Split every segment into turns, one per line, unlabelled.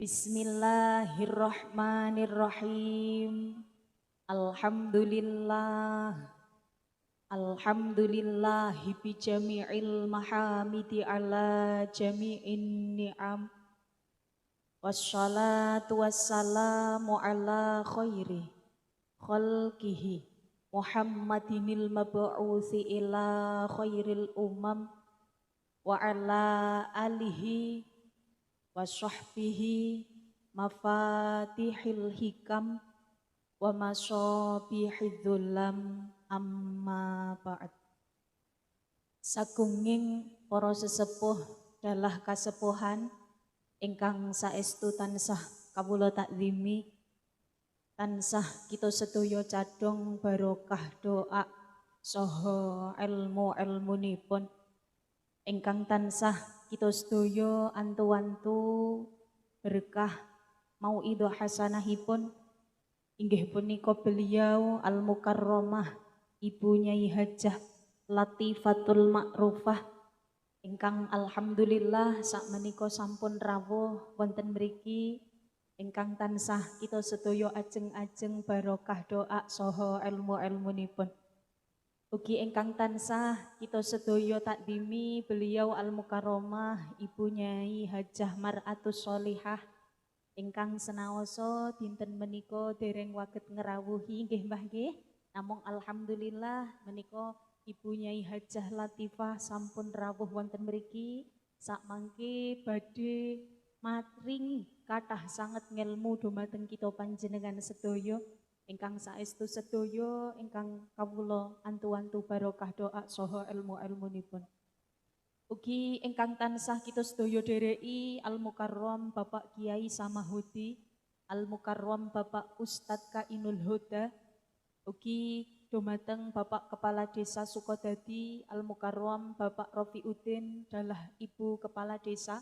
Bismillahirrahmanirrahim. Alhamdulillah. Alhamdulillahi bi jami'il mahamidi ala jami'in ni'am. Wassalatu wassalamu ala khairi khalqihi Muhammadinil mab'uthi ila khairil umam wa ala alihi wa sahbihi mafatihil hikam wa masabihid dhulam amma ba'd. Sagunging para sesepuh dalah kasepuhan ingkang saestu tansah kawula takzimi, tansah kita sedaya cadhong barokah doa saha ilmu-ilmunipun ingkang tansah kita sedaya antu-antu berkah mauidhah hasanahipun inggih punika beliau Al-Mukarramah Ibu Nyai Hajah Latifatul Ma'rufah ingkang alhamdulillah sakmenika sampun rawuh wonten mriki ingkang tansah kita sedaya ajeng-ajeng barokah doa saha ilmu-ilmunipun. Ugi ingkang tansah kita sedaya takdimi beliau Al-Mukarramah Ibu Nyai Hajah Mar'atus Sholihah ingkang senaosa dinten menika dereng waget ngrawuhi nggih Mbah nggih. Namung alhamdulillah menika Ibu Nyai Hajah Latifah sampun rawuh wonten mriki sakmangke badhe matringi kathah sanget ngelmu dumateng kita panjenengan sedaya. Ingkang saestu sedaya ingkang kawula antu-antu barokah doa saha ilmu-ilmunipun. Ugi ingkang tansah kita sedaya dereki Al-Mukarram Bapak Kiai Samahudi, Al-Mukarram Bapak Ustadz Kainul Huda, ugi dumateng Bapak Kepala Desa Sukodadi, Al-Mukarram Bapak Rofiuddin dalah Ibu Kepala Desa,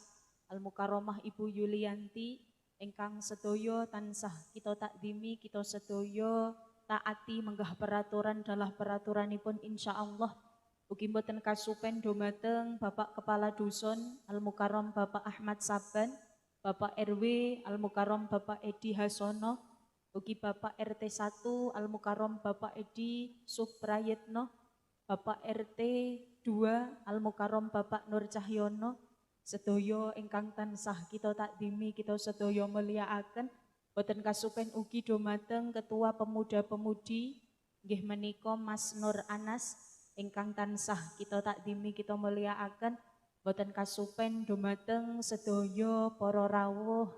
Al-Mukarramah Ibu Yulianti, ingkang sedaya tansah kita takdimi, kita sedaya taati menggah peraturan dalah peraturanipun insyaallah. Ugi mboten kasupen dumateng Bapak Kepala Dusun Al-Mukarram Bapak Ahmad Saban, Bapak RW Al-Mukarram Bapak Edi Hasono, ugi Bapak RT 1 Al-Mukarram Bapak Edi Suprayetno, Bapak RT 2 Al-Mukarram Bapak Nur Cahyono, sedaya ingkang tansah kita takdimi, kita sedaya mulyakaken. Boten kasupen ugi dumateng Ketua Pemuda-Pemudi nggih menika Mas Nur Anas ingkang tansah kita takdimi, kita mulyakaken. Boten kasupen dumateng sedaya para rawuh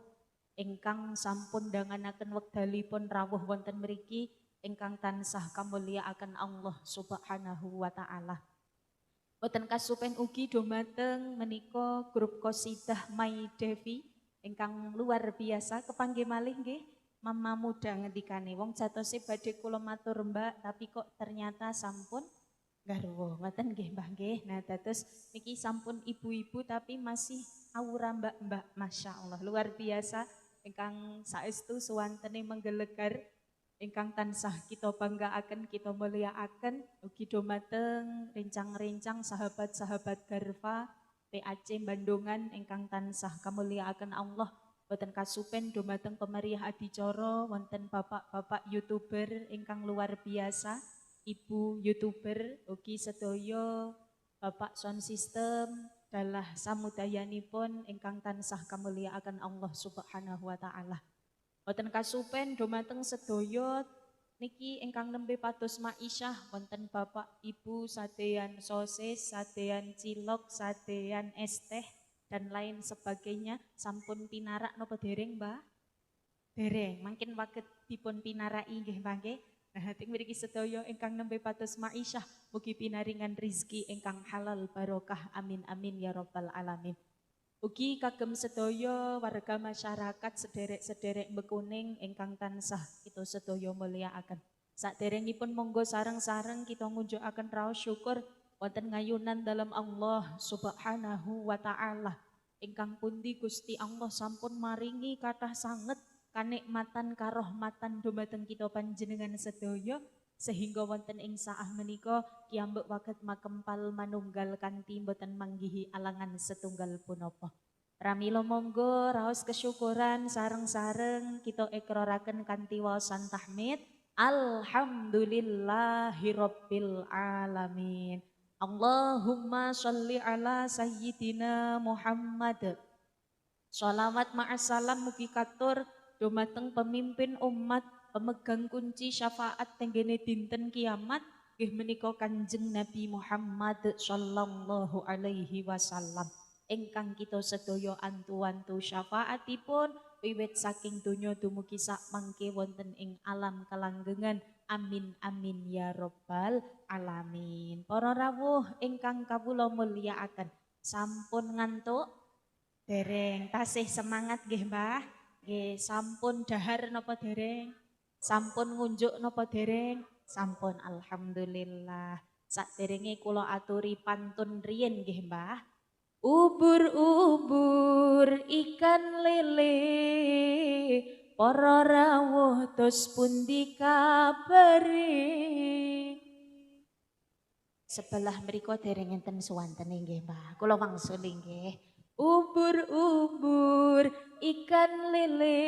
ingkang sampun ndanganaken wekdalipun rawuh wonten mriki ingkang tansah kamulyakaken Allah Subhanahu wa taala. Boten kasupen ugi dumateng menika grup qosidah My Devi ingkang luar biasa. Kepanggih malih nggih Mama Muda ngendikane wong jatose badhe kula matur Mbak tapi kok ternyata sampun garwa. Ngoten nggih Mbah nggih. Nah dados niki sampun ibu-ibu tapi masih aura mbak-mbak, Masya Allah luar biasa ingkang saestu suwantene menggelegar ingkang tansah kita banggaaken, kita mulyakaken. Ugi dumateng rencang-rencang sahabat-sahabat Garfa PAC Bandungan ingkang tansah kamulyakaken Allah. Boten kasupen dumateng pemeriah adicara wonten bapak-bapak YouTuber ingkang luar biasa, ibu YouTuber, ugi sedaya bapak sound system dalah samudayanipun ingkang tansah kamulyakaken Allah Subhanahu wa taala. Boten kasupen dumateng sedaya niki ingkang nembe pados maisyah wonten Bapak Ibu sadean sosis, sadean cilok, sadean es teh dan lain sebagainya sampun pinarak napa dereng Mbah? Dereng, mangkin waget dipun pinarai nggih Mbah nggih. Nah, teng mriki sedaya ingkang nembe pados maisyah mugi pinaringan rizki ingkang halal barokah amin amin ya rabbal alamin. Ugi kagem sedaya warga masyarakat sederek-sederek Bekuning ingkang tansah kita sedaya mulyakaken. Saderengipun monggo sareng-sareng kita ngunjukaken raos syukur wonten ngayunan dalam Allah Subhanahu wa taala. Ingkang pundi Gusti Allah sampun maringi kathah sanget kanikmatan karohmatan dumateng kita panjenengan sedaya sehingga wonten ing saah menika kiambek waget makempal manunggal kanthi boten manggihi alangan setunggal punapa. Pramila monggo raos kesyukuran sareng-sareng kita ikraraken kanthi waosan tahmid. Alhamdulillahirabbil alamin. Allahumma sholli ala sayyidina Muhammad. Sholawat ma'asalam mugi katur dumateng pemimpin umat, pemegang kunci syafaat tenggene dinten kiamat, nggih menika Kanjeng Nabi Muhammad sallallahu alaihi wasallam. Ingkang kita sedaya antu-antu syafaatipun wiwit saking donya dumugi sak mangke wonten ing alam kalanggengan. Amin amin ya rabbal alamin. Para rawuh ingkang kawula mulyakaken, sampun ngantuk? Dereng, tasih semangat nggih Mbah. Nggih, sampun dahar napa dereng? Sampun ngunjuk napa dereng? Sampun, alhamdulillah. Saderenge kula aturi pantun riyin nggih Mbah. Ubur-ubur ikan lele, para rawuh tos pundi kabare. Sebelah mriku dereng enten suwantene nggih Mbah. Kula wangsuli nggih. Ubur-ubur ikan lele,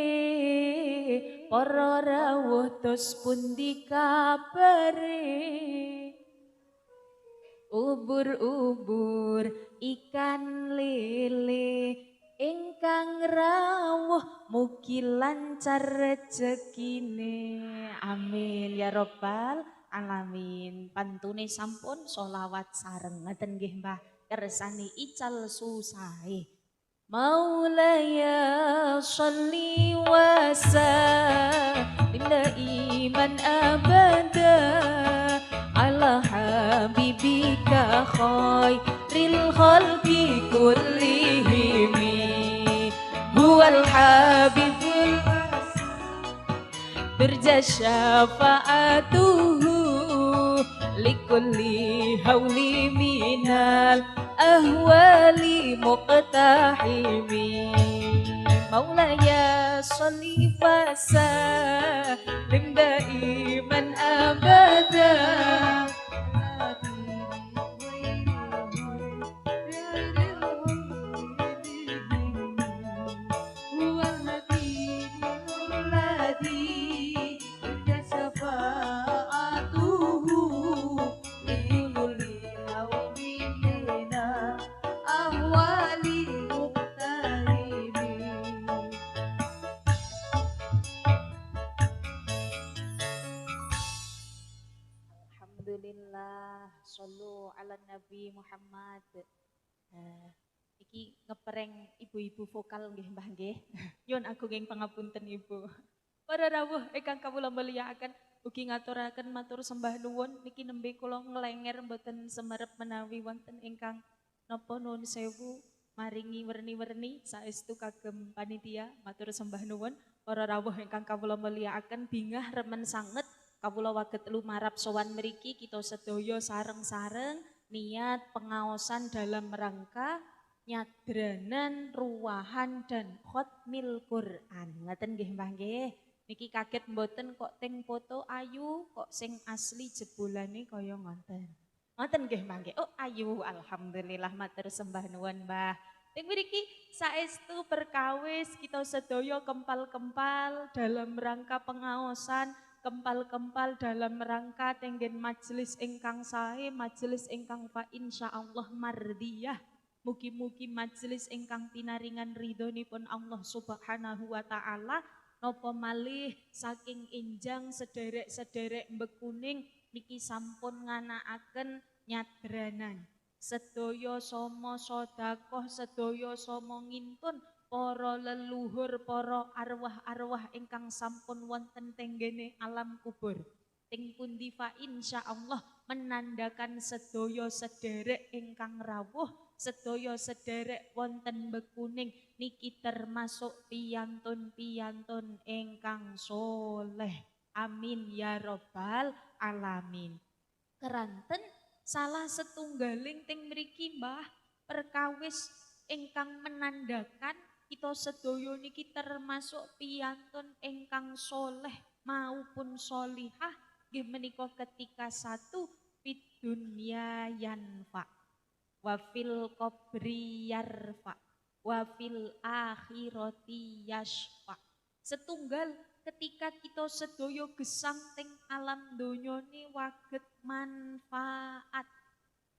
para rawuh tos pundi kabare. Ubur-ubur ikan lele ingkang rawuh mugi lancar rezekine. Amin ya rabbal alamin. Pantune sampun sholawat sareng ngeten nggih Mbah. Kersani ical susahe. Maulaya sholli wa sallim iman abada ala habibika khairil khalqi kullihim huwal habibul turja syafa'atuhu likulli hawli minal ahwali muqtahimi. Maulaya sholli wa sallim daiman abada Sallu ala Nabi Muhammad. Iki ngepreng ibu-ibu vokal nggih Mbah nggih. Nyuwun agunging pangapunten Ibu. Para rawuh ingkang kawula mulyakaken ugi ngaturaken matur sembah nuwun niki nembe kula nglenger mboten semerep menawi wonten ingkang napa nuwun sewu maringi werni-werni saestu kagem panitia matur sembah nuwun. Para rawuh ingkang kawula mulyakaken bingah remen sanget kawula waget lumarap sowan mriki kita sedaya sareng-sareng niat pengaosan dalam rangka nyadranan ruwahan dan khotmil Quran. Ngaten nggih Mbah nggih. Niki kaget mboten kok teng foto ayu kok sing asli jebulane kaya ngoten. Ngoten nggih Mbah nggih. Oh ayu, alhamdulillah matur sembah nuwun Mbah. Teng mriki saestu perkawis kita sedaya kempal-kempal dalam rangka pengaosan kempal-kempal dalam rangka tenggen majelis ingkang sae, majelis ingkang fa insyaallah mardiyah. Mugi-mugi majelis ingkang pinaringan ridhonipun Allah Subhanahu wa taala. Napa malih saking enjang sederek-sederek mbekuning niki sampun nganakaken nyadranan. Sedaya sama sedekah, sedaya sama ngintun para leluhur, para arwah-arwah ingkang sampun wonten tenggene alam kubur. Ting pundi fa insyaallah menandakan sedaya sederek ingkang rawuh, sedaya sederek wonten bekuning niki termasuk piyantun-piyantun ingkang soleh. Amin ya rabbal alamin. Keranten salah setunggaling ting mriki Mbah perkawis ingkang menandakan kita sedaya niki termasuk piyantun ingkang soleh maupun solihah nggih menika ketika satu fid dunya yanfa wa fil qabri yarfa wa fil akhirati yasfa. Setunggal ketika kita sedaya gesang teng alam donya ni waget manfaat,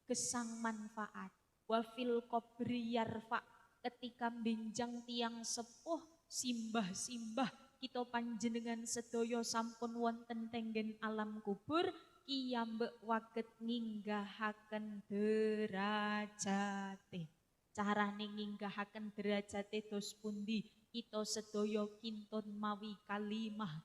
gesang manfaat. Wa fil qabri yarfa, ketika benjang tiang sepuh simbah-simbah kita panjenengan sedaya sampun wonten tenggen alam kubur kiyambek waget nginggahaken derajate. Carane nginggahaken derajate dos pundi? Kita sedaya kintun mawi kalimah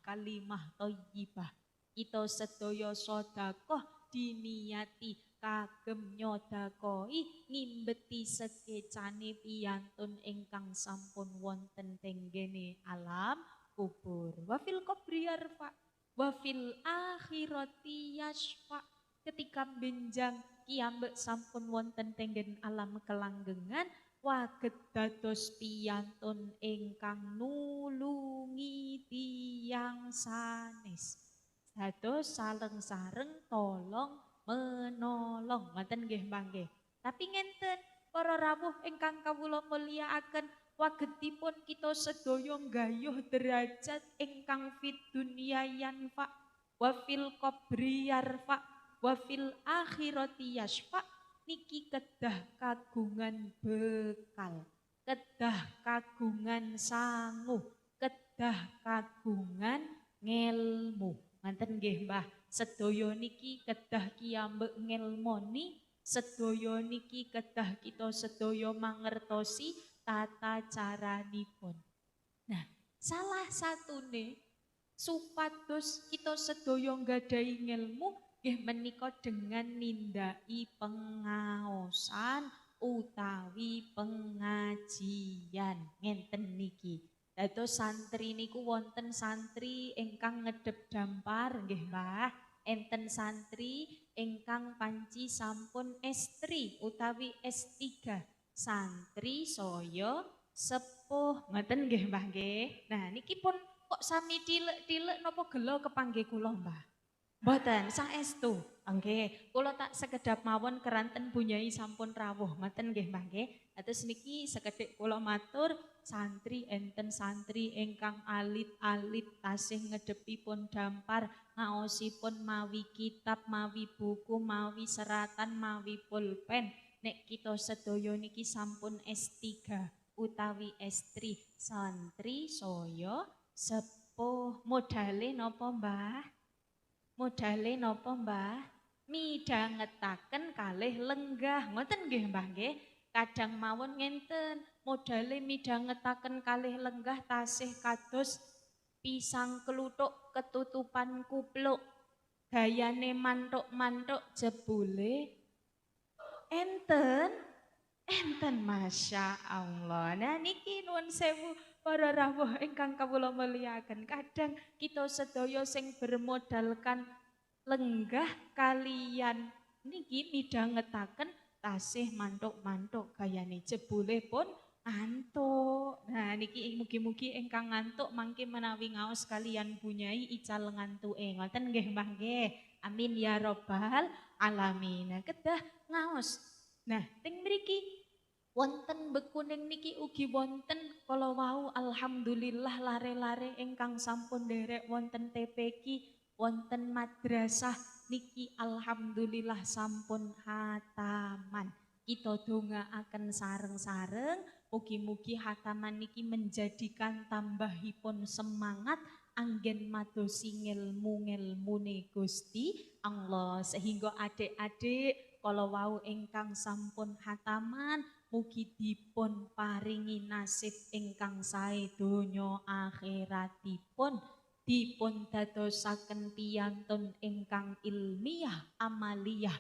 thayyibah. Kita sedaya sedekah diniati kagem nyodakoi ngimbeti sekecane piyantun ingkang sampun wonten tenggene alam kubur. Wa fil qabri yarfa wa fil akhirati yasfa. Ketika benjang kiambek sampun wonten tenggen alam kelanggengan waget dados piyantun ingkang nulungi tiyang sanes. Dados sareng-sareng tolong menolong. Ngoten nggih Mbah nggih. Tapi ngenten para rawuh ingkang kawula mulyakaken wagetipun kita sedaya nggayuh derajat ingkang fid dunya yanfa wa fil qabri yarfa wa fil akhirati yasfa. Niki kedah kagungan bekal, kedah kagungan sangu, kedah kagungan ngelmu. Manten nggih Mbah, sedaya niki kedah kiyambek ngelmoni, sedaya niki kedah kita sedaya mangertosi tata caranipun. Nah, salah satune supados kita sedaya nggadahi ngelmu nggih menika dengan nindaki pengaosan utawi pengajian ngenten niki. Dados santri niku wonten santri ingkang ngedep dampar nggih Mbah, enten santri ingkang panci sampun S3 utawi S3. Santri saya sepuh ngoten nggih Mbah nggih. Nah niki pun kok sami dilek-dilek napa gelo kepanggih kula Mbah? Mboten saestu. Nggih, kula tak sekedap mawon keranten bunyai sampun rawuh. Ngoten nggih Mbah nggih. Atus niki sekedhik kula matur santri enten santri ingkang alit-alit tasih ngedepipun dampar ngaosipun mawi kitab, mawi buku, mawi seratan, mawi pulpen. Nek kita sedaya niki sampun S3 utawi S3 santri saya sepuh. Modale napa Mbah? Modale napa Mbah? Midhangetaken kalih lenggah. Ngoten nggih Mbah nggih. Kadang mawon ngenten, modale midhangetaken kalih lenggah tasih kados pisang kluthuk ketutupan kupluk. Gayane mantuk-mantuk jebule enten Masya Allah. Nah niki nuwun sewu para rawuh ingkang kawula mulyakaken. Kadang kita sedaya sing bermodalkan lenggah kalian niki midhangetaken tasih mantuk-mantuk gayane jebule pun ngantuk. Nah niki mugi-mugi ingkang ngantuk mangke menawi ngaos kalian bunyai ical ngantuke. Ngoten nggih Mbah nggih. Amin ya rabbal alamin. Nah kedah ngaos. Nah teng mriki wonten bekuning niki ugi wonten kala wau alhamdulillah lare-lare ingkang sampun nderek wonten TPQ, wonten madrasah niki alhamdulillah sampun hataman. Kita dongaaken sareng-sareng mugi-mugi hataman niki menjadikan tambahipun semangat anggen madosi ngelmu-ngelmune Gusti Allah sehingga adik-adik kala wau ingkang sampun hataman mugi dipun paringi nasib ingkang sae donya akhiratipun dipun dadosaken piyantun ingkang ilmiah amaliyah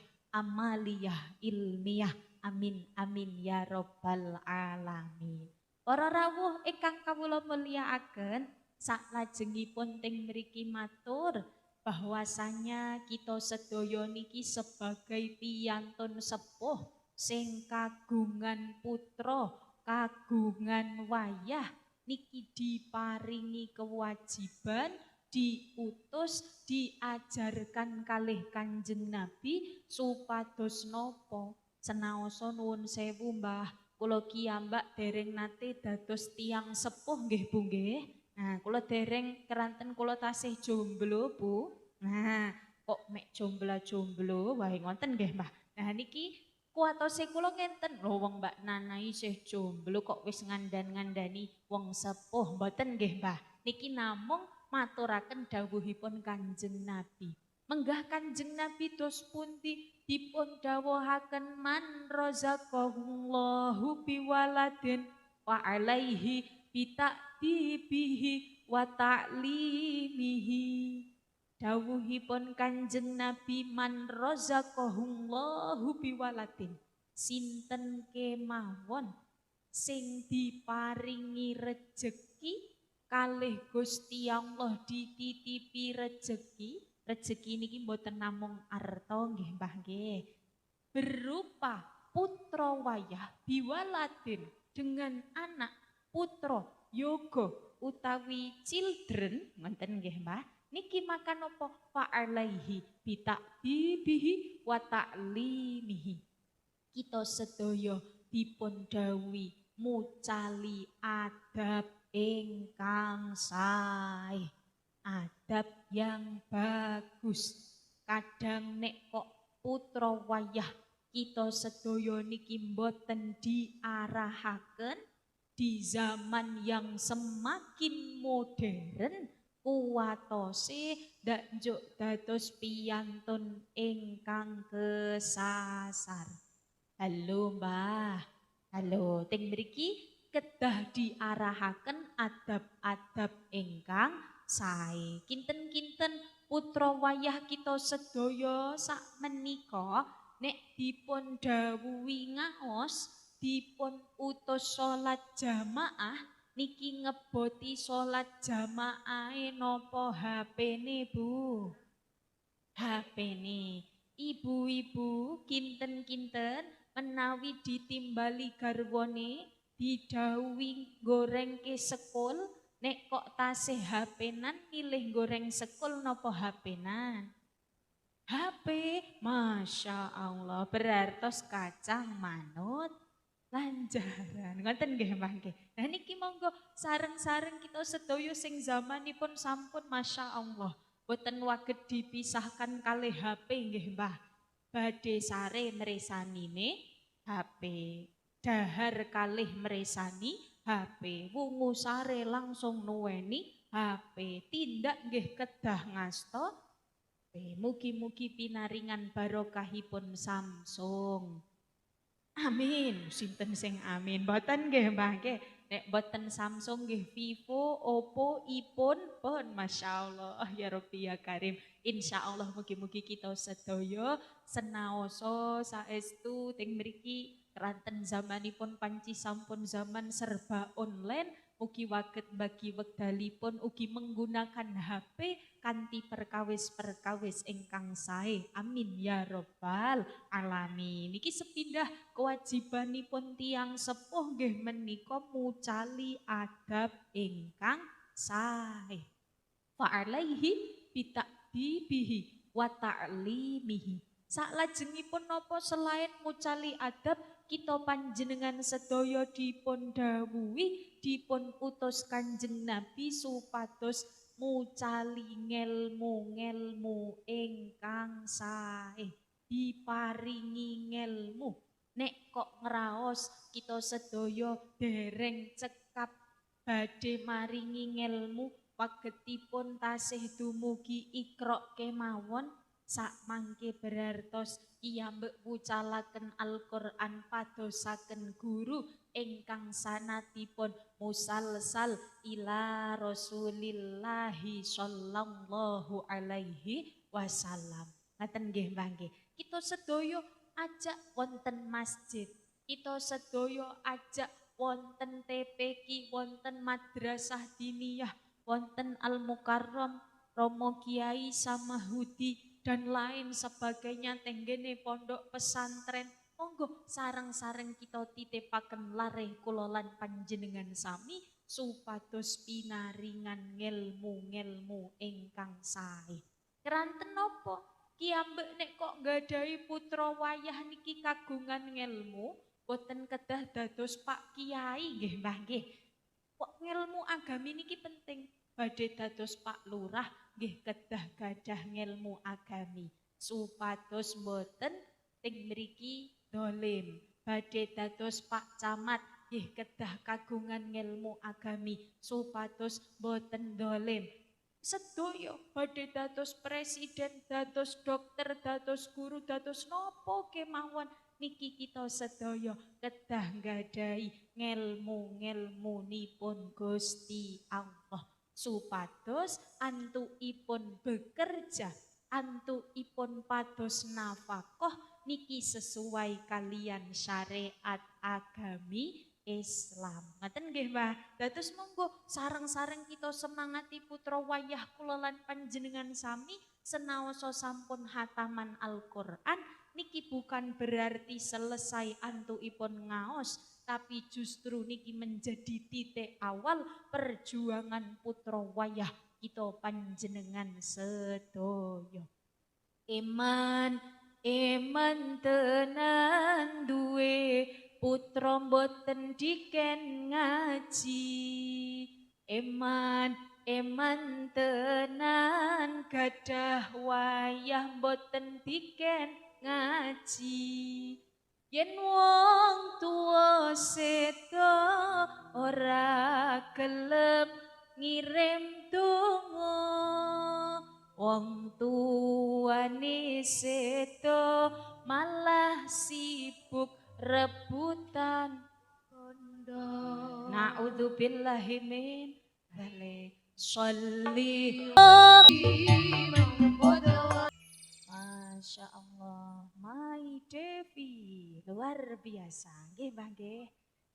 ilmiah amin amin ya rabbal alamin. Para rawuh ingkang kawula mulyakaken saklajengipun teng mriki matur bahwasanya kita sedaya niki sebagai piyantun sepuh sing kagungan putra, kagungan wayah niki diparingi kewajiban diutus diajarkan kalih Kanjeng Nabi supados napa senaosa nuwun sewu Mbah kula kiyambak dereng nate dados tiyang sepuh nggih Bu nggih. Nah, kula dereng keranten kula tasih jomblo Bu. Nah, kok mek jomblo wae ngoten nggih Mbah. Nah niki kuwatose kula ngenten lho wong Mbak Nana isih jomblo kok wis ngandani wong sepuh mboten nggih Mbah. Niki namung maturaken dawuhipun Kanjeng Nabi. Menggah Kanjeng Nabi dos pundi dipun dawuhaken man razaqahullahu biwaladin wa alaihi bita'dibihi wa ta'limihi. Dawuhipun Kanjeng Nabi man razaqahullahu biwaladin. Sinten kemawon sing diparingi rejeki kalih Gusti Allah dititipi rejeki. Rezeki niki mboten namung arta nggih Mbah nggih. Berupa putra wayah biwaladin dengan anak putra yoga utawi children ngoten nggih Mbah. Niki makan apa fa'alaihi bita'dibihi wa ta'limihi. Kita sedaya dipun dawuhi mucali adab ingkang sae. Adab yang bagus. Kadang nek kok putra wayah kita sedaya niki mboten diarahaken di zaman yang semakin modern kuwatose ndak njuk dados piyantun ingkang kesasar. Halo Mbah. Halo, teng mriki kedah diarahaken adab-adab ingkang sae. Kinten-kinten putra wayah kita sedaya sak menika nek dipun dawuhi ngaos, dipun utus salat jamaah niki ngeboti salat jamaahe napa HP-ne Bu? HP-ne. Ibu-ibu kinten-kinten menawi ditimbali garwane didhawuhi gorengke sekul. Nek kok tasih HP-nan milih goreng sekul napa HP-nan? HP, Masya Allah, berartos kacang manut lanjaran. Ngoten nggih Mbah nggih. Nah niki monggo sareng-sareng kita sedaya sing zamanipun sampun Masya Allah. Boten waget dipisahkan kalih HP nggih Mbah. Badhe sare mresanine HP. Dahar kalih mresani HP, wungu sare langsung nuweni HP, tindak nggih kedah ngasta HP. Mugi-mugi pinaringan barokahipun Samsung. Amin. Sinten sing amin? Mboten nggih Mbah nggih. Nek mboten Samsung nggih Vivo, Oppo, iPhone pun masyaallah ya Rabbi ya Karim. Insyaallah mugi-mugi kita sedaya senaosa saestu teng mriki keranten zamanipun panci sampun zaman serba online. Mugi waget bagi wekdalipun ugi menggunakan HP kanthi perkawis-perkawis ingkang sae. Amin ya Rabbal alamin. Niki sepindah kewajibanipun tiyang sepuh nggih menika mucali adab ingkang sae. Fa'alaihi bita'dibihi wa ta'limihi. Saklajengipun napa selain mucali adab kita panjenengan sedaya dipun dawuhi dipun utus Kanjeng Nabi supados mucali ngelmu ingkang sae. Diparingi ngelmu. Nek kok ngraos kita sedaya dereng cekap badhe maringi ngelmu wagetipun tasih dumugi Iqra kemawon sak mangke berartos kiyambek wucalaken Al-Qur'an padosaken guru ingkang sanatipun musalsal ila Rasulillahi sallallahu alaihi wasallam. Ngaten nggih Mbah nggih. Kita sedaya ajak wonten masjid. Kita sedaya ajak wonten TPQ, wonten madrasah diniyah, wonten Al-Mukarram, Romo Kiai Samahudi dan lain sebagainya tenggene pondok pesantren. Monggo sareng-sareng kita titipaken lareh kula lan panjenengan sami supados pinaringan ngelmu-ngelmu ingkang sae. Keranten napa? Ki ambek nek kok nggadahi putra wayah niki kagungan ngelmu,
boten kedah dados Pak Kiai nggih Mbah nggih. Kok ngilmu agami niki penting. Badhe dados Pak Lurah nggih kedah gadah ngilmu agami supados boten ting mriki dolim. Badhe dados Pak Camat nggih kedah kagungan ngilmu agami supados boten dolim. Sedaya badhe dados presiden, dados dokter, dados guru, dados nopo kemawon niki kita sedaya kedah nggadahi ngelmu-ngelmunipun Gusti Allah supados antuipun bekerja, antuipun pados nafkah niki sesuai kalian syariat agami Islam. Ngaten nggih Mbah. Dados monggo sareng-sareng kita semangati putra wayah kula lan panjenengan sami senaosa sampun hataman Al-Qur'an niki bukan berarti selesai antuipun ngaos, tapi justru niki menjadi titik awal perjuangan putra wayah kita panjenengan sedaya. Iman tenan duwe putra boten diken ngaji. Iman tenan gadah wayah boten diken ngaji. Yen wong tuwa sedo ora gelem ngirim donga, wong tuwane sedo malah sibuk rebutan kondo. Naudzubillahi min dzalik. Sholli Masya Allah, My Devi luar biasa, nggih Mbah nggih.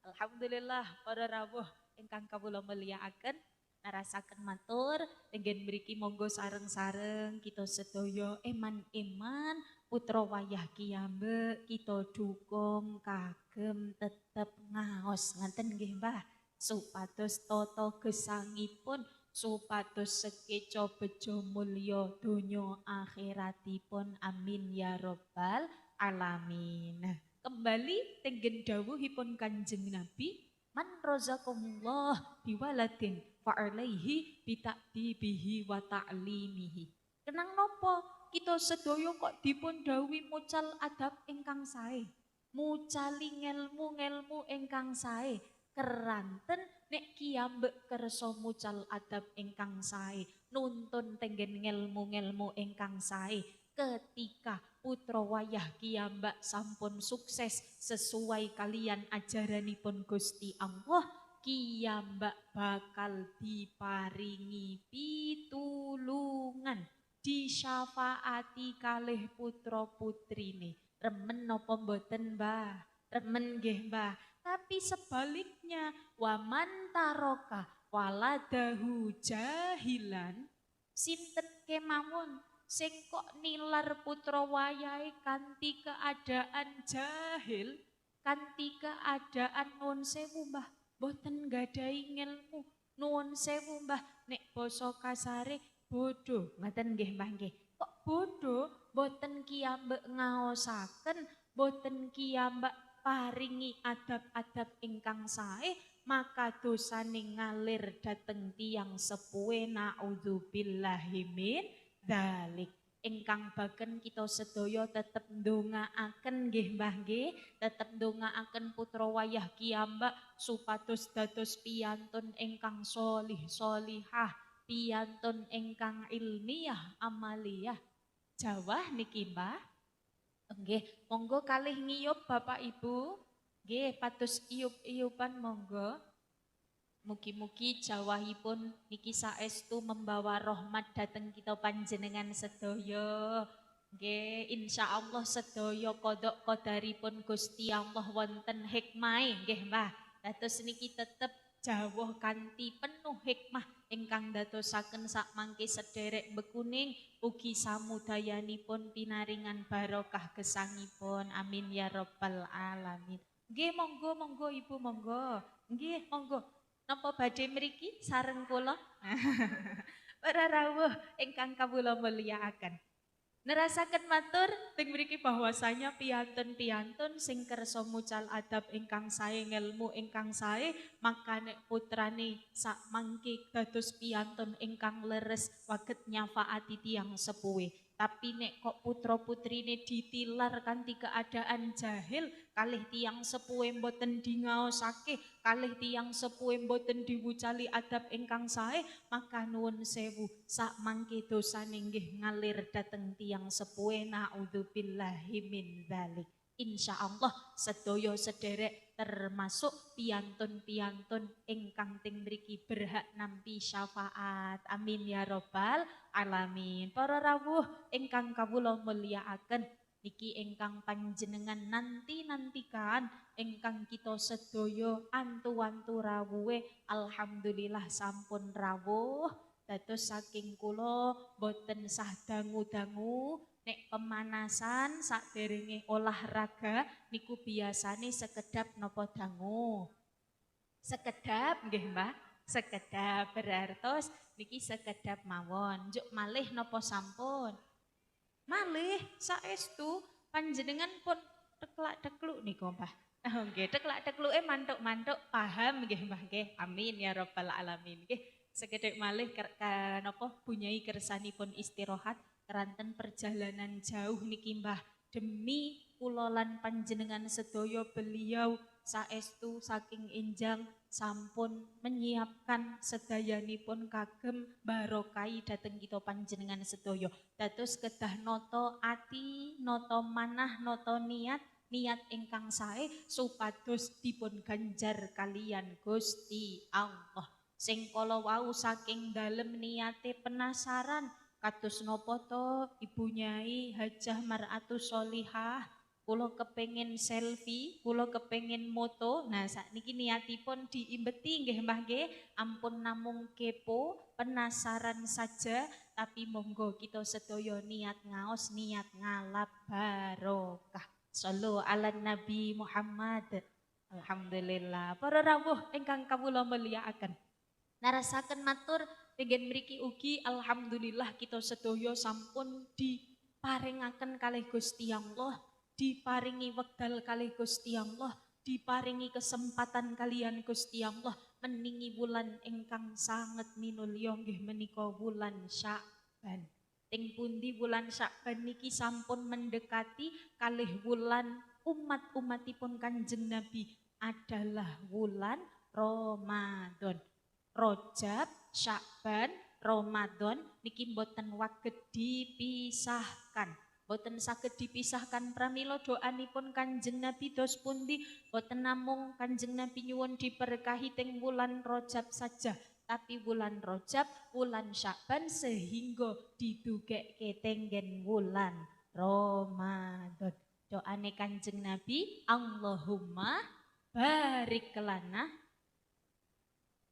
Alhamdulillah para rawuh ingkang kawula mulyakaken narasaken matur tenggen mriki monggo sareng-sareng kita sedaya eman-eman putra wayah kiyambek kita dukung kagem tetep ngaos ngaten nggih Mbah supados tata gesangipun supados sekeca bejo mulya donya akhiratipun amin ya rabbal alamin. Nah, kembali tenggen dawuhipun Kanjeng Nabi man razaqahullah biwaladin fa'alaihi bita'dibihi wa ta'limihi. Kenang nopo kita sedaya kok dipun dawuhi mucal adab ingkang sae, mucali ngelmu ingkang sae. Keranten nek kiyambek kersa mucal adab ingkang sae, nuntun tenggen ngelmu ingkang sae. Ketika putra wayah kiyambak sampun sukses sesuai kalian ajaranipun Gusti Allah, kiyambak bakal diparingi pitulungan, disyafaati kalih putra putrine. Remen napa mboten Mbah? Remen nggih Mbah. Tapi sebaliknya waman taroka waladahu jahilan, sinten kemawon sing kok nilar putra wayahe kanthi keadaan jahil, kanthi keadaan nuwun sewu Mbah boten gadahi ngelmu, nuwun sewu Mbah nek basa kasare bodoh. Ngaten nggih Mbah nggih. Kok bodoh boten kiyambek ngaosaken, boten kiyambak paringi adab-adab ingkang sae, maka dosane ngalir dateng tiyang sepuhe naudzubillahi min dzalik. Ingkang baken kita sedaya tetep ndongaaken nggih Mbah nggih, tetep ndongaaken putra wayah kiyambak supados dados piyantun ingkang sholih sholihah, piyantun ingkang ilmiah amaliyah. Jawah niki Mbah. Nggih, monggo kalih ngiyup Bapak Ibu. Nggih, pados iyup-iyupan monggo. Mugi-mugi jawahipun niki saestu membawa rahmat dateng kita panjenengan sedaya. Nggih, insyaallah sedaya kodok kodaripun Gusti Allah wonten hikmahe nggih Mbah. Dados niki tetep jawah kanthi penuh hikmah ingkang dadosaken sakmangke sederek bekuning ugi samudayanipun pinaringan barokah gesangipun amin ya rabbal alamin. Nggih monggo Ibu monggo. Nggih monggo. Napa badhe mriki sareng kula? Para rawuh ingkang kawula mulyakaken. Nerasaken matur teng mriki bahwasanya piyantun-piyantun sing kersa mucal adab ingkang sae ngelmu ingkang sae maka nek putrane sak mangke dados piyantun ingkang leres waget nyafaati tiyang sepuhe. Tapi nek kok putra putrine ditilar kanthi keadaan jahil kalih tiyang sepuhe mboten dingaosake kalih tiyang sepuhe mboten diwucali adab ingkang sae maka nuwun sewu sak mangke dosane nggih ngalir dateng tiyang sepuhe naudzubillahi min dzalik. Insyaallah sedaya sederek termasuk piyantun-piyantun ingkang teng mriki berhak nampi syafaat. Amin ya rabbal alamin. Para rawuh ingkang kawula mulyakaken niki ingkang panjenengan nantikan ingkang kita sedaya antu-antu rawuhe alhamdulillah sampun rawuh. Dados saking kula boten sah dangu-dangu nek pemanasan sakderenge olahraga niku biasane sekedap napa dangu. Sekedap nggih Mbah, sekedap berartos niki sekedap mawon. Njuk malih napa sampun? Malih saestu panjenengan pun teklak-tekluk niku Mbah. Oh nggih, teklak-tekluke mantuk-mantuk paham nggih Mbah nggih. Amin ya rabbal alamin nggih. Sekedhik malih napa bunyai kersanipun istirahat keranten perjalanan jauh niki Mbah demi kula lan panjenengan sedaya beliau saestu saking enjang sampun menyiapkan sedayanipun kagem barokai dateng kita panjenengan sedaya. Dados kedah nata ati, nata manah, nata niat ingkang sae supados dipun ganjar kalian Gusti Allah. Sing kala wau saking dalem niate penasaran kados napa to Ibu Nyai Hajah Mar'atus Sholihah kula kepengin selfie, kula kepengin moto. Nah sakniki niatipun diimbeti nggih Mbah nggih. Ampun namung kepo, penasaran saja tapi monggo kita sedaya niat ngaos, niat ngalap barokah. Shallu ala Nabi Muhammad. Alhamdulillah. Para rawuh ingkang kawula mulyakaken. Narasaken matur penggen mriki ugi alhamdulillah kita sedaya sampun diparingaken kalih Gusti Allah, diparingi wekdal kalih Gusti Allah, diparingi kesempatan kalian Gusti Allah meningi wulan ingkang sanget minulya nggih menika wulan Sya'ban. Ting pundi wulan Sya'ban niki sampun mendekati kalih wulan umat-umatipun Kanjeng Nabi adalah wulan Ramadan. Rajab, Sya'ban, Ramadan niki mboten waget dipisahkan. Mboten saged dipisahkan pramila doanipun Kanjeng Nabi dos pundi mboten namung Kanjeng Nabi nyuwun diberkahi teng wulan Rajab saja, tapi wulan Rajab, wulan Sya'ban sehingga didugekke tenggen wulan Ramadan. Doane Kanjeng Nabi, Allahumma barik lana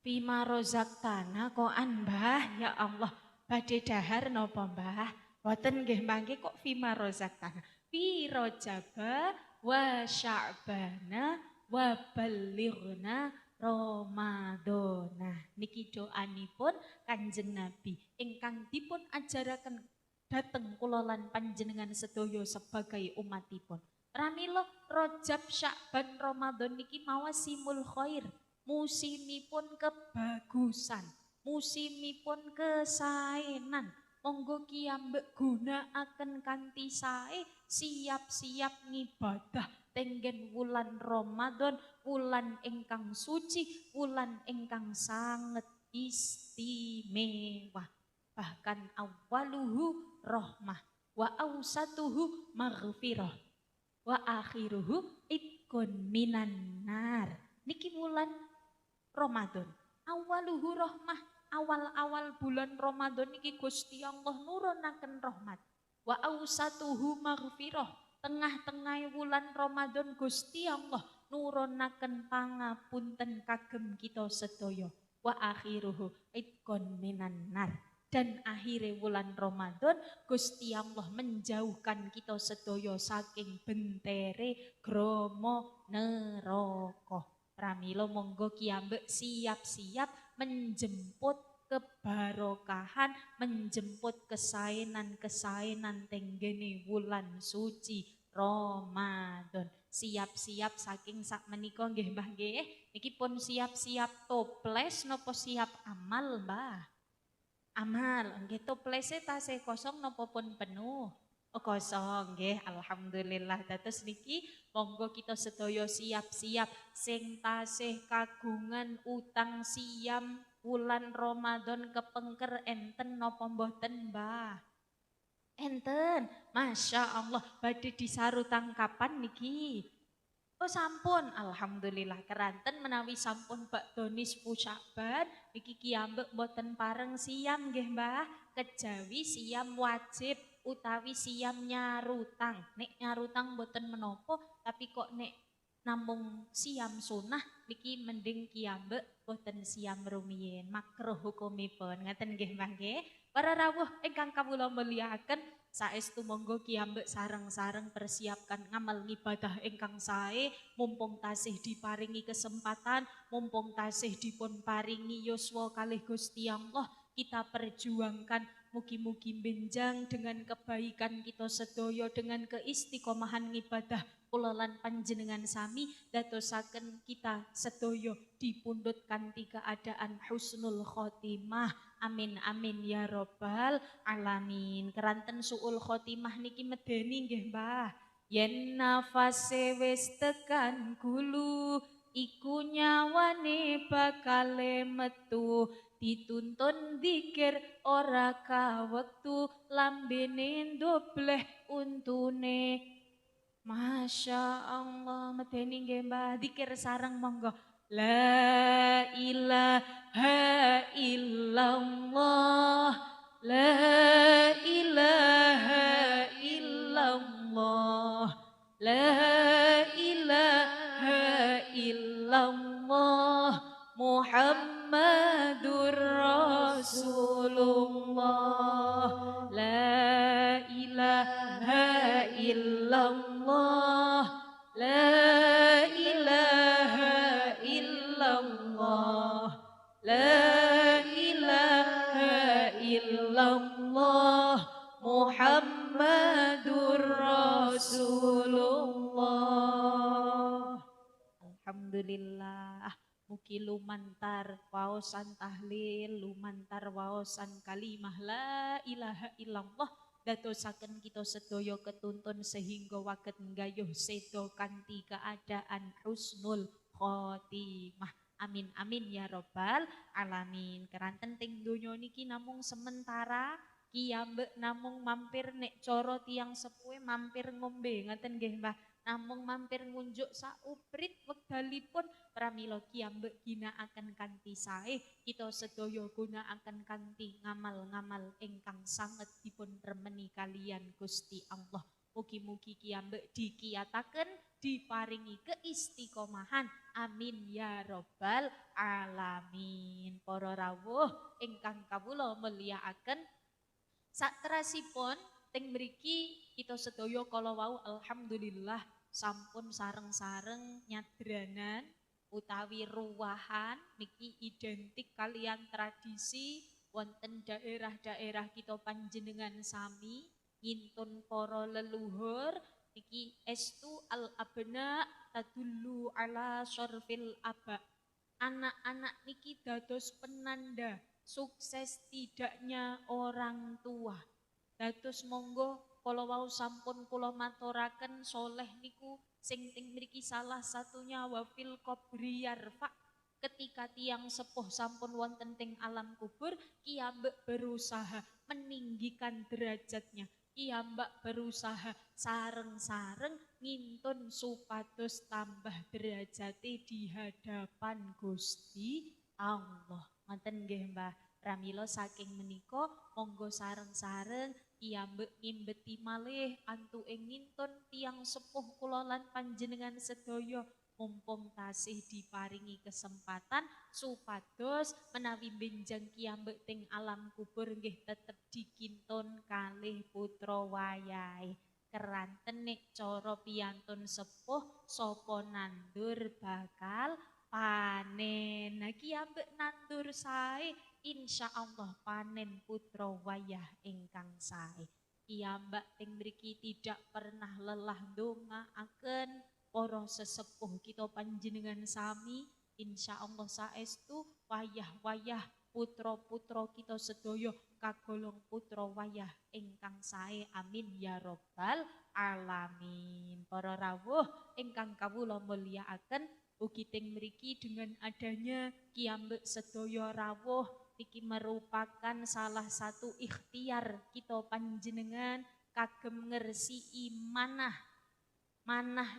Fima rozaktana koan Mbah, ya Allah, badhe dahar napa Mbah? Boten nggih mangke kok fima rozaktana. Fi rojaba wa sya'bana wa balighna Ramadana. Niki doanipun Kanjeng Nabi ingkang dipun ajaraken dhateng kula lan panjenengan sedaya sebagai umatipun. Pramila Rajab, Sya'ban, Ramadan niki mawasimul khair. Musimipun kebagusan, musimipun kesaenan. Monggo kiambek gunakaken kanthi sae, siap-siap ngibadah tenggen wulan Ramadan, wulan ingkang suci, wulan ingkang sanget istimewa. Bahkan awaluhu rahmah, wa awsatuhu maghfirah, wa akhiruhu itqun minan nar. Niki wulan Ramadan, awaluhu rahmah, awal-awal bulan Ramadan niki Gusti Allah nurunaken rahmat. Wa awsatuhu maghfirah, tengah-tengah wulan Ramadan Gusti Allah nurunaken pangapunten kagem kita sedaya. Wa akhiruhu itqun minan nar. Dan akhire wulan Ramadan Gusti Allah menjauhkan kita sedaya saking bentere grama neraka. Pramila monggo kiambek siap-siap menjemput kebarokahan menjemput kesainan-kesainan tenggene wulan suci Ramadan. Siap-siap saking sak menika nggih Mbah nggih. Niki pun siap-siap toples napa siap amal Mbah? Amal, nggih toplese tasih kosong napa pun penuh? Oh kosong nggih, alhamdulillah. Dados niki monggo kita sedaya siap-siap sing tasih kagungan utang siam wulan Ramadan kepengker enten napa mboten Mbah? Enten, Masya Allah, badhe disarutang kapan niki? Oh sampun, alhamdulillah keranten menawi sampun bakda nisfu Sya'ban niki kiambek boten pareng siam nggih Mbah, kejawi siam wajib utawi siam nyarutang. Nek nyarutang boten menapa, tapi kok nek namung siam sunah niki mending kiambek boten siam rumiyin. Makruh hukumipun. Ngaten nggih Mbah nggih. Para rawuh ingkang kawula mulyakaken, saestu monggo kiambek sareng-sareng persiapkan ngamal ibadah ingkang sae, mumpung tasih diparingi kesempatan, mumpung tasih dipun paringi yuswa kalih Gusti Allah, kita perjuangkan mugi-mugi benjang dengan kebaikan kita sedaya, dengan keistiqomahan ibadah kula lan panjenengan sami dadosaken kita sedaya dipundhut kanthi keadaan husnul khotimah. Amin amin ya robbal alamin. Keranten suul khotimah niki medeni nggih Mbah. Yen nafase wis tekan gulu, iku nyawane bakale metu. Dituntun dikir ora ka wektu, lambene ndobleh untune. Masya Allah, medeni nggih Mbah. Dikir sareng monggo. La ilaha illallah, la ilaha illallah, la ilaha illallah, Muhammadur Rasulullah, la ilaha illallah, la ilaha illallah, la ilaha illallah, Muhammadur Rasulullah. Alhamdulillah. Mugi lumantar waosan tahlil, lumantar waosan kalimah la ilaha illallah, dadosaken kita sedaya ketuntun sehingga waget nggayuh sedo kanthi keadaan husnul khotimah. Amin amin ya robbal alamin. Keranten teng donya niki namung sementara, kiambek namung mampir nek cara tiyang sepuhe mampir ngombe ngaten nggih Mbah. Namung mampir ngunjuk sauprit wekdalipun pramila kiambek ginakaken kanthi sae, kita sedaya gunakaken kanthi ngamal-ngamal ingkang sanget dipun remeni kalian Gusti Allah. Mugi-mugi kiambek dikiyataken diparingi keistiqomahan. Amin ya robbal alamin. Para rawuh ingkang kawula mulyakaken, saterasipun teng mriki kita sedaya kala wau alhamdulillah sampun sareng-sareng nyadranan utawi ruwahan niki identik kalian tradisi wonten daerah-daerah kita panjenengan sami ngintun para leluhur niki estu al abna tadullu ala syarfil aba. Anak-anak niki dados penanda sukses tidaknya orang tua. Dados monggo kala wau sampun kula maturaken soleh niku sing teng mriki salah satunya wafil qabri yarfa. Ketika tiang sepuh sampun wonten teng alam kubur, kiambek berusaha meninggikan derajatnya. Kiambak berusaha sareng-sareng ngintun supados tambah derajate di hadapan Gusti Allah. Ngoten nggih Mbah. Pramila saking menika monggo sareng-sareng kiambek ngimbeti malih antu ing ngintun tiyang sepuh kula lan panjenengan sedaya mumpung tasih diparingi kesempatan supados menawi benjang kiambek teng alam kubur nggih tetep dikintun kalih putra wayahe. Keranten nek cara piyantun sepuh sapa nandur bakal panen. Nah kiambek nandur sae insyaallah panen putra wayah ingkang sae. Piyambak teng mriki tidak pernah lelah ndongaaken para sesepuh kita panjenengan sami, insyaallah saestu wayah-wayah putra-putra kita sedaya kagolong putra wayah ingkang sae, amin ya rabbal alamin. Para rawuh ingkang kawula mulyakaken, ugi teng mriki dengan adanya kiambek sedaya rawuh niki merupakan salah satu ikhtiar kita panjenengan kagem ngersii manah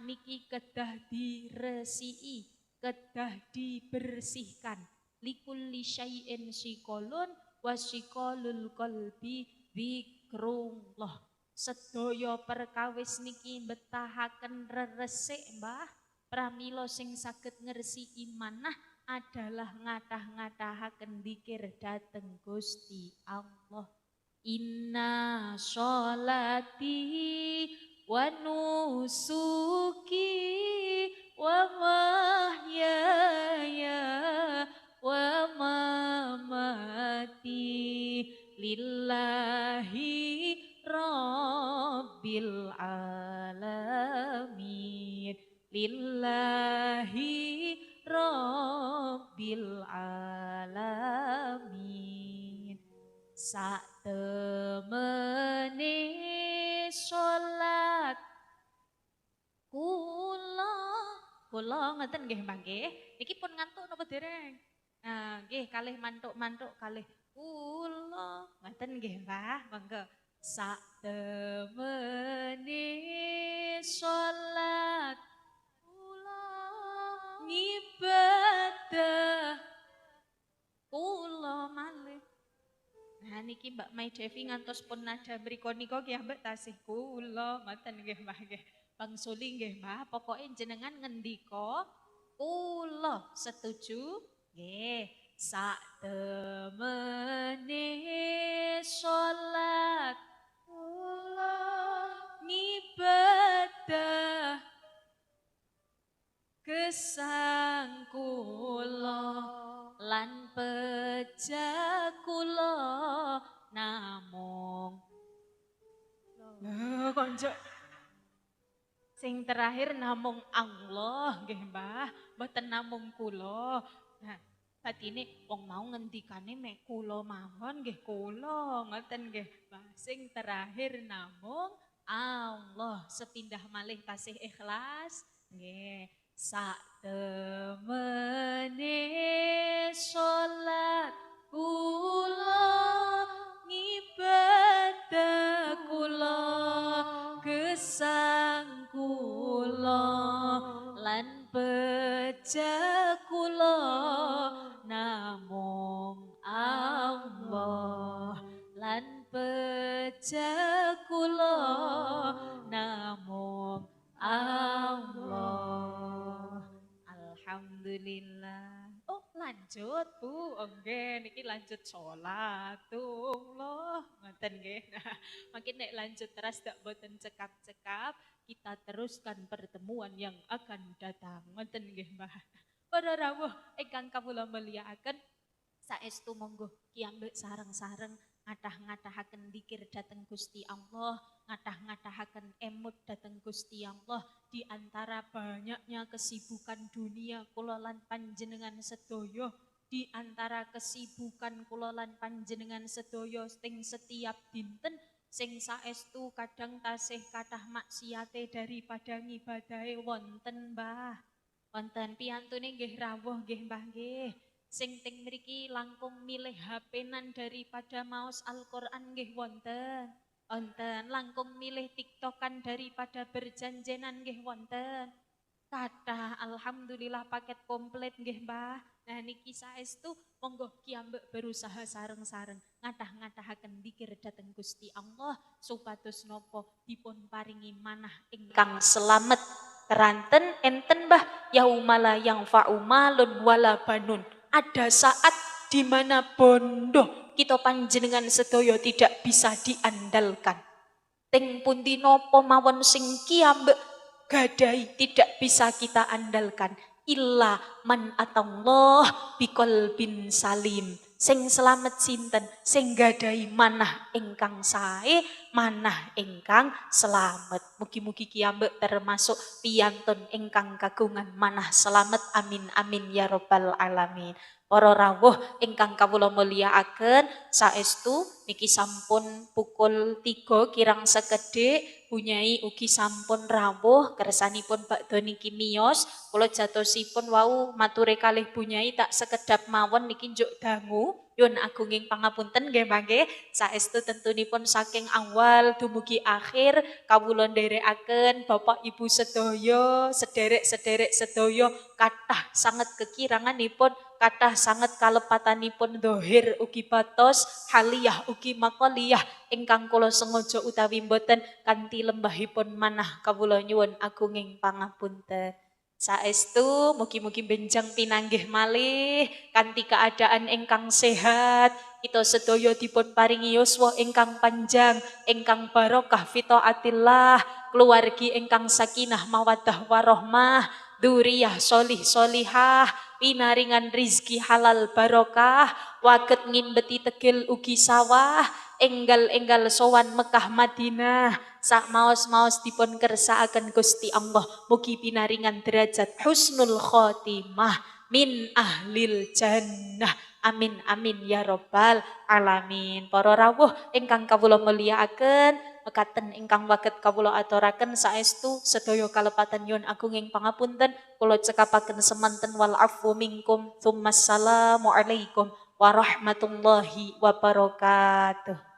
niki kedah diresiki, kedah dibersihkan. Likulli syai'in shiqalun wa shiqalul qalbi dzikrullah. Sedaya perkawis niki betahaken reresik Mbah. Pramila sing saged ngersiki manah adalah ngatah-ngatahaken dzikir dhateng Gusti Allah. Inna sholati wa nusuki wa mahyaya wa mamati lillahi rabbil alamin, lillahi rabbil alamin. Sak temene salat kula ngeten nggih Mbah nggih. Iki pun ngantuk napa dereng? Nah, nggih kalih mantuk-mantuk kalih kula ngeten nggih Mbah, monggo. Sak temene salat kula ngibadah kula malih. Nah niki Mbak Mai Devi ngantos pun nada mriko nika nggih Mbak tasih kula ngoten nggih Mbah nggih. Bang Suli nggih Mbah, pokoke jenengan ngendika kula setuju nggih. Sak temene salat kula ngibadah gesang kula lan pejah kula namung lho konco sing terakhir namung Allah nggih Mbah, mboten namung kula. Nah, batine wong mau ngendikane mek kula mawon nggih kula ngoten nggih Mbah. Sing terakhir namung Allah. Sepindah malih tasih ikhlas nggih. Sak temene salat kula ngibadah kula gesang kula lan pejah kula namung Allah, lan pejah kula namung Allah. Alhamdulillah. Oh lanjut Bu, nggih niki lanjut sholatullah ngoten nggih. Nah, makin nek lanjut terus dak boten cekap-cekap, kita teruskan pertemuan yang akan datang ngoten nggih Mbah. Para rawuh ingkang kawula mulyakaken, saestu monggo kiambek sareng-sareng ngatah-ngatahaken dzikir dhateng Gusti Allah, ngatah-ngatahaken emut dhateng Gusti Allah. Di antara banyaknya kesibukan dunia kula lan panjenengan sedaya, di antara kesibukan kula lan panjenengan sedaya sing setiap dinten sing saestu kadang tasih kathah maksiate daripada ngibadahe wonten Mbah. Wonten piyantune nggih rawuh nggih Mbah nggih. Sing teng mriki langkung milih HP-nan daripada maos Al-Qur'an nggih wonten. Wonten langkung milih TikTokan daripada berjanjenan nggih wonten. Kathah alhamdulillah paket komplit nggih Mbah. Nah niki saestu monggo kiambek berusaha sareng-sareng ngatah-ngatahaken dzikir dhateng Gusti Allah supados napa dipun paringi manah ingkang selamet. Keranten enten Mbah yaumala yang fa'umalun wala banun. Ada saat di mana bondo kita panjenengan sedaya tidak bisa diandalkan. Teng pundi napa mawon sing kiambek gadai tidak bisa kita andalkan. Illa man atallah biqalbin salim. Sing selamat sinten? Sing gadahi manah ingkang sae, manah ingkang selamat. Mugi-mugi kiambek termasuk piyantun ingkang kagungan manah selamat. Amin amin ya rabbal alamin. Para rawuh ingkang kawula mulyakaken, saestu niki sampun pukul 3 kirang sekedhik. Bunyai ugi sampun rawuh kersanipun bakda niki miyos. Kula jatosipun wau mature kalih Bunyai tak sekedap mawon niki njuk dangu. Yun agunging pangapunten nggih mangke. Saestu tentunipun saking awal dumugi akhir kawula nderekaken Bapak Ibu sedaya, sederek-sederek sedaya kathah sanget kekiranganipun, kathah sanget kalepatanipun dohir ugi batos, haliyah ugi makoliyah ingkang kula sengaja utawi mboten kanthi lembahipun manah kawula nyuwun agunging pangapunten. Saestu mugi-mugi benjang pinanggih malih kanthi keadaan ingkang sehat, kita sedaya dipun paringi yuswa ingkang panjang, ingkang barokah fi taatillah, keluargi ingkang sakinah mawaddah warahmah, dzurriyyah sholih sholihah, pinaringan rizki halal barokah, waget ngimbeti tegel ugi sawah, enggal-enggal sowan Mekah Madinah, sak maos-maos dipun kersakaken Gusti Allah, mugi pinaringan derajat husnul khotimah min ahlil jannah. Amin amin ya rabbal alamin. Para rawuh ingkang kawula mulyakaken, mekaten ingkang waget kawula aturaken saestu sedaya kalepatan nyuwun agunging pangapunten, kula cekapaken semanten wal afwu minkum. Tsummassalamu alaikum warahmatullahi wabarakatuh.